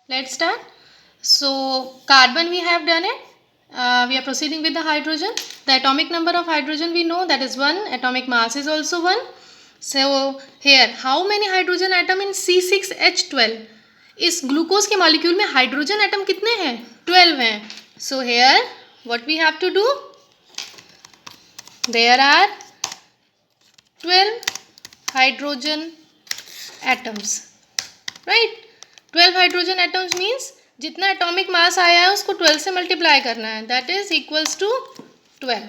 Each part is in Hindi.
Let's start. So carbon we have done it. We are proceeding with the hydrogen. The atomic number of hydrogen we know, that is 1. Atomic mass is also 1. So here how many hydrogen atom in C6H12? इस ग्लूकोज के मॉलिक्यूल में हाइड्रोजन एटम कितने हैं? 12 हैं. So here what we have to do? There are 12 hydrogen atoms, right? 12 hydrogen atoms means जितना एटॉमिक मास आया है उसको 12 से मल्टीप्लाई करना है, that is equals to 12.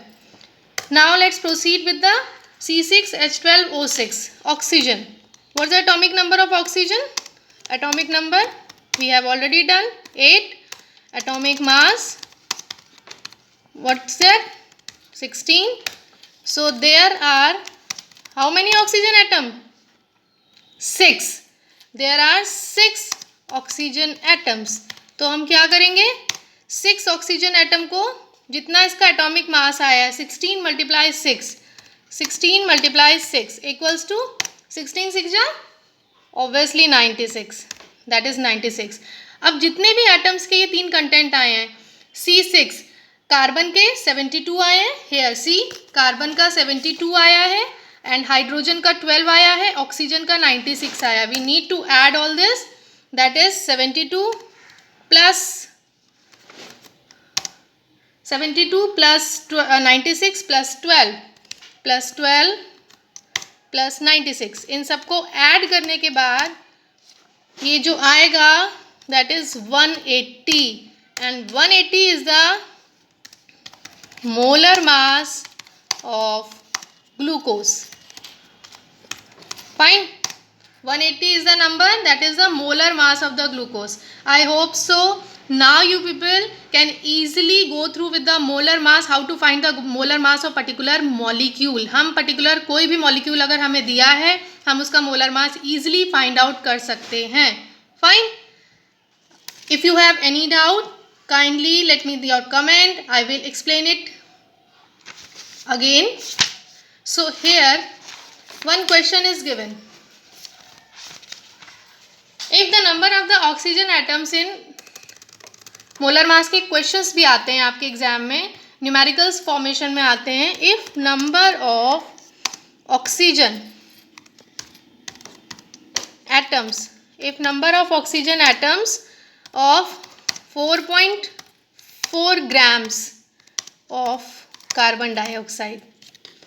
Now let's proceed with the C6H12O6 oxygen. What is the atomic number of oxygen? Atomic number we have already done 8. Atomic mass what's that? 16. So there are how many oxygen atom? 6. There are 6 oxygen atoms. तो हम क्या करेंगे? 6 ऑक्सीजन एटम को जितना इसका एटॉमिक मास आया है 16 मल्टीप्लाई 6, 16 मल्टीप्लाई 6 इक्वल्स टू 16 6 जा ऑब्वियसली 96, दैट इज 96. अब जितने भी एटम्स के ये 3 कंटेंट आए हैं, C6 कार्बन के 72 आए हैं, हेयर C कार्बन का 72 आया है एंड हाइड्रोजन का 12 आया है, ऑक्सीजन का 96 आया. We need to add all this, that is 72 plus 96 plus 12 plus 12 plus 96. इन सबको ऐड करने के बाद ये जो आएगा that is 180 and 180 is the molar mass of glucose. Fine. 180 is the number, that is the molar mass of the glucose. I hope so. Now you people can easily go through with the molar mass, how to find the molar mass of particular molecule. हम particular कोई भी molecule अगर हमें दिया है हम उसका molar mass easily find out कर सकते हैं. Fine. If you have any doubt, kindly let me know your comment. I will explain it again. So here one question is given. If the number of the oxygen atoms in molar mass के क्वेश्चंस भी आते हैं आपके एग्जाम में, न्यूमेरिकल्स फॉर्मेशन में आते हैं. If number of oxygen atoms, if number of oxygen atoms of 4.4 grams of carbon dioxide.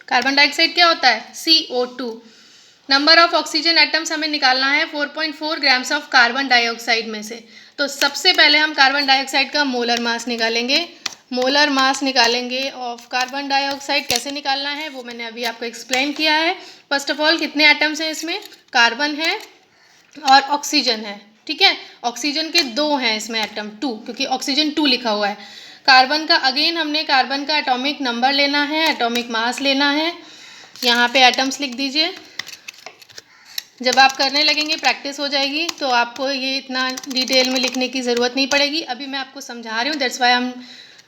Carbon dioxide क्या होता है? CO2. Number of oxygen atoms हमें निकालना है 4.4 ग्राम्स ऑफ कार्बन डाइऑक्साइड में से. तो सबसे पहले हम कार्बन डाइऑक्साइड का मोलर मास निकालेंगे. मोलर मास निकालेंगे ऑफ कार्बन डाइऑक्साइड. कैसे निकालना है वो मैंने अभी आपको एक्सप्लेन किया है. फर्स्ट ऑफ ऑल कितने एटम्स हैं इसमें? कार्बन है और ऑक्सीजन है. ठीक है, ऑक्सीजन के 2 हैं इसमें एटम, 2, क्योंकि ऑक्सीजन 2 लिखा हुआ है. कार्बन का अगेन हमने कार्बन का एटॉमिक नंबर लेना है, एटॉमिक मास लेना है. यहाँ पे एटम्स लिख दीजिए. जब आप करने लगेंगे प्रैक्टिस हो जाएगी तो आपको ये इतना डिटेल में लिखने की ज़रूरत नहीं पड़ेगी. अभी मैं आपको समझा रही हूँ, that's why I am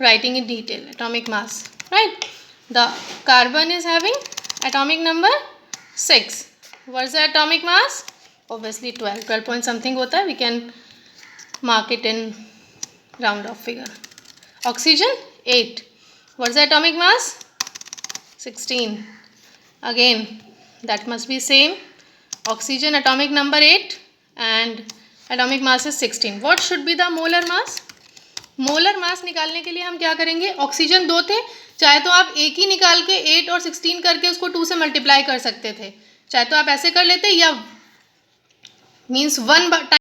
writing in detail. Atomic mass, right. The carbon is having atomic number 6. What is the atomic mass? Obviously 12 point something होता है. We can mark it in round off figure. Oxygen 8. What is the atomic mass? 16. Again that must be same. Oxygen atomic number 8 and atomic mass is 16. What should be the molar mass? Molar mass निकालने के लिए हम क्या करेंगे? ऑक्सीजन 2 थे, चाहे तो आप एक ही निकाल के 8 और 16 करके उसको 2 से मल्टीप्लाई कर सकते थे, चाहे तो आप ऐसे कर लेते या मीन्स 1 टाइम